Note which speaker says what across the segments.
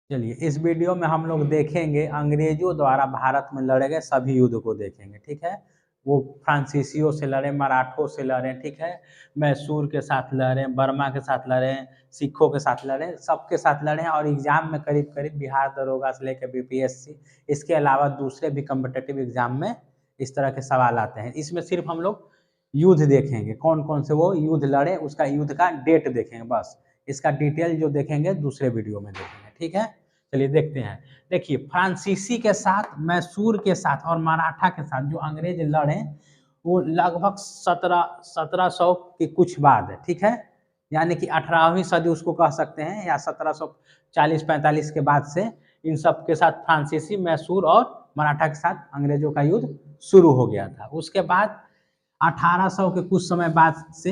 Speaker 1: चलिए इस वीडियो में हम लोग देखेंगे अंग्रेजों द्वारा भारत में लड़े गए सभी युद्ध को देखेंगे। ठीक है, वो फ्रांसीसियों से लड़े, मराठों से लड़े, ठीक है, मैसूर के साथ लड़े, बर्मा के साथ लड़े, सिखों के साथ लड़े, सबके साथ लड़े हैं। और एग्जाम में करीब करीब बिहार दरोगा से लेकर बीपीएससी, इसके अलावा दूसरे भी कम्पिटेटिव एग्जाम में इस तरह के सवाल आते हैं। इसमें सिर्फ हम लोग युद्ध देखेंगे, कौन कौन से वो युद्ध लड़े, उसका युद्ध का डेट देखेंगे, बस। इसका डिटेल जो देखेंगे दूसरे वीडियो में देखेंगे। ठीक है, चलिए देखते हैं। देखिए, फ्रांसीसी के साथ, मैसूर के साथ और मराठा के साथ जो अंग्रेज लड़े, वो लगभग 1700 के कुछ बाद है। ठीक है, यानी कि 18वीं सदी उसको कह सकते हैं, या 1740-45 के बाद से इन सब के साथ फ्रांसीसी, मैसूर और मराठा के साथ अंग्रेजों का युद्ध शुरू हो गया था। उसके बाद 1800 के कुछ समय बाद से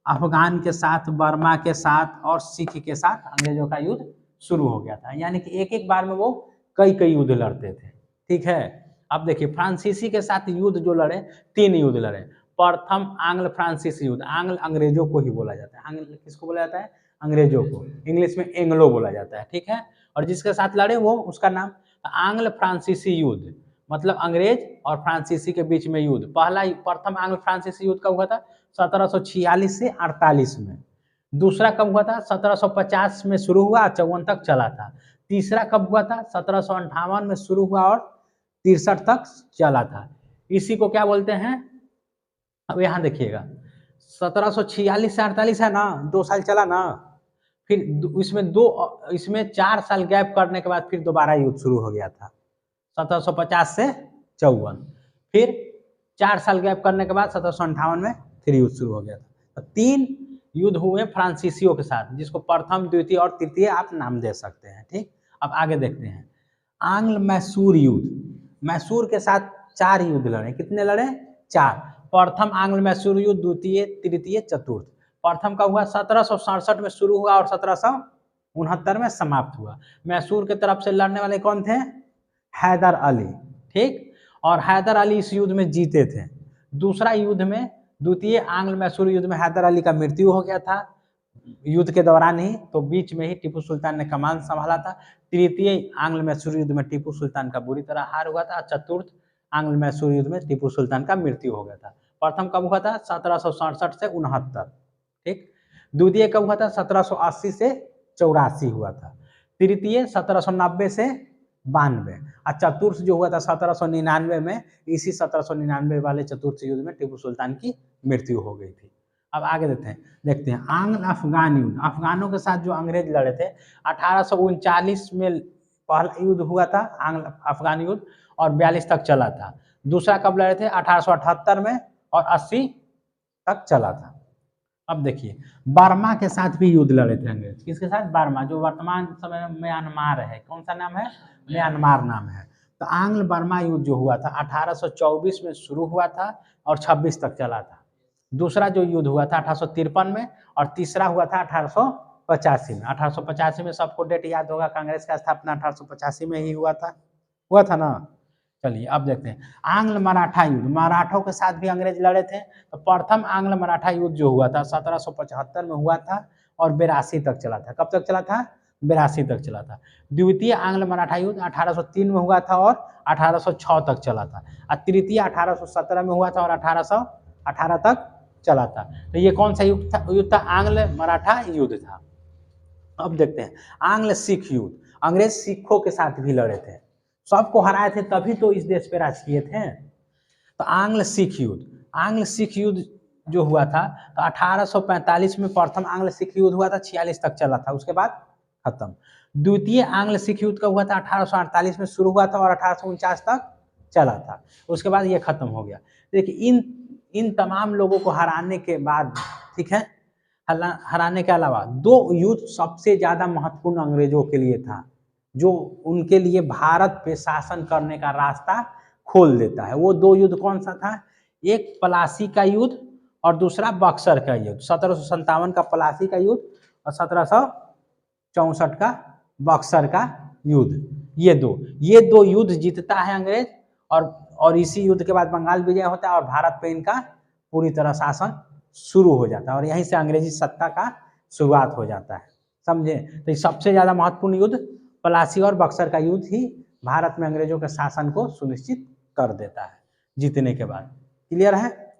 Speaker 1: अफगान के साथ, बर्मा के साथ और सिख के साथ अंग्रेजों का युद्ध शुरू हो गया था। यानी कि एक एक बार में वो कई कई युद्ध लड़ते थे। ठीक है, अब देखिए फ्रांसीसी के साथ युद्ध जो लड़े, 3 युद्ध लड़े। प्रथम आंग्ल फ्रांसीसी युद्ध, आंग्ल अंग्रेजों को ही बोला जाता है। आंग्ल किसको बोला जाता है? अंग्रेजों को, इंग्लिश में एंग्लो बोला जाता है। ठीक है, और जिसके साथ लड़े वो, उसका नाम आंग्ल फ्रांसीसी युद्ध, मतलब अंग्रेज और फ्रांसीसी के बीच में युद्ध। प्रथम आंग्ल फ्रांसीसी युद्ध कब हुआ था? 1746 से 48 में। दूसरा कब हुआ था? 1750 में शुरू हुआ, 54 तक चला था। तीसरा कब हुआ था? 1758 में शुरू हुआ और 63 तक चला था। इसी को क्या बोलते हैं? अब यहाँ देखिएगा, 1746 से 48 है ना, 2 साल चला ना, फिर इसमें 4 साल गैप करने के बाद फिर दोबारा युद्ध शुरू हो गया था, 1750 से 54। फिर 4 साल गैप करने के बाद 1758 में फिर युद्ध शुरू हो गया था। तो 3 युद्ध हुए फ्रांसीसियों के साथ, जिसको प्रथम, द्वितीय और तृतीय आप नाम दे सकते हैं। ठीक, अब आगे देखते हैं। आंग्ल मैसूर युद्ध, मैसूर के साथ 4 युद्ध लड़े। कितने लड़े? 4। प्रथम आंग्ल मैसूर युद्ध, द्वितीय, तृतीय, चतुर्थ। प्रथम का हुआ 1767 में शुरू हुआ और 1769 में समाप्त हुआ। मैसूर के तरफ से लड़ने वाले कौन थे? हैदर अली। ठीक, और हैदर अली इस युद्ध में जीते थे। दूसरा युद्ध में, द्वितीय आंग्ल मैसूर युद्ध में हैदर अली का मृत्यु हो गया था युद्ध के दौरान ही, तो बीच में ही टीपू सुल्तान ने कमान संभाला था। तृतीय आंग्ल मैसूर युद्ध में टीपू सुल्तान का बुरी तरह हार हुआ था। चतुर्थ आंग्ल मैसूर युद्ध में टीपू सुल्तान का मृत्यु हो गया था। प्रथम कब हुआ था? 1767 से 69। ठीक, द्वितीय कब हुआ था? 1780 से 84 हुआ था। तृतीय 1790 से 92। और चतुर्थ जो हुआ था 1799 में। इसी 1799 वाले चतुर्थ युद्ध में टीपू सुल्तान की मृत्यु हो गई थी। अब आगे देखते हैं आंग्ल अफगान युद्ध। अफगानों के साथ जो अंग्रेज लड़े थे, 1839 में पहला युद्ध हुआ था, आंग्ल अफगान युद्ध, और 42 तक चला था। दूसरा कब लड़े थे? 1878 में और 80 तक चला था। अब देखिए, बर्मा के साथ भी युद्ध लड़े थे अंग्रेज। किसके साथ? बर्मा, जो वर्तमान समय में म्यांमार है। कौन सा नाम है? म्यांमार नाम है। तो आंग्ल बर्मा युद्ध जो हुआ था 1824 में शुरू हुआ था और 26 तक चला था। दूसरा जो युद्ध हुआ था 1853 में, और तीसरा हुआ था 1885 में। 1885 में सबको डेट याद होगा, कांग्रेस का स्थापना 1885 में ही हुआ था ना। चलिए अब देखते हैं आंग्ल मराठा युद्ध। मराठों के साथ भी अंग्रेज लड़े थे। तो प्रथम आंग्ल मराठा युद्ध जो हुआ था 1775 में हुआ था और 82 तक चला था। कब तक चला था? 82 तक चला था। द्वितीय आंग्ल मराठा युद्ध 1803 में हुआ था और 1806 तक चला था। और तृतीय 1817 में हुआ था और 1818 तक चला था। तो ये कौन सा युद्ध था? आंग्ल मराठा युद्ध था। अब देखते हैं आंग्ल सिख युद्ध। अंग्रेज सिखों के साथ भी लड़े थे, सबको हराए थे, तभी तो इस देश पे राज किए थे। तो आंग्ल सिख युद्ध, आंग्ल सिख युद्ध जो हुआ था तो 1845 में प्रथम आंग्ल सिख युद्ध हुआ था, 46 तक चला था, उसके बाद खत्म। द्वितीय आंग्ल सिख युद्ध का हुआ था 1848 में शुरू हुआ था और 1849 तक चला था, उसके बाद ये खत्म हो गया। देखिए इन तमाम लोगों को हराने के बाद, ठीक है, हराने के अलावा 2 युद्ध सबसे ज्यादा महत्वपूर्ण अंग्रेजों के लिए था, जो उनके लिए भारत पे शासन करने का रास्ता खोल देता है। वो 2 युद्ध कौन सा था? एक प्लासी का युद्ध और दूसरा बक्सर का युद्ध। 1757 का प्लासी का युद्ध और 1764 का बक्सर का युद्ध। ये दो युद्ध जीतता है अंग्रेज, और इसी युद्ध के बाद बंगाल विजय होता है और भारत पे इनका पूरी तरह शासन शुरू हो जाता है, और यहीं से अंग्रेजी सत्ता का शुरुआत हो जाता है। समझे? तो सबसे ज्यादा महत्वपूर्ण युद्ध प्लासी और बक्सर का युद्ध ही भारत में अंग्रेजों के शासन को सुनिश्चित कर देता है जीतने के बाद। क्लियर है?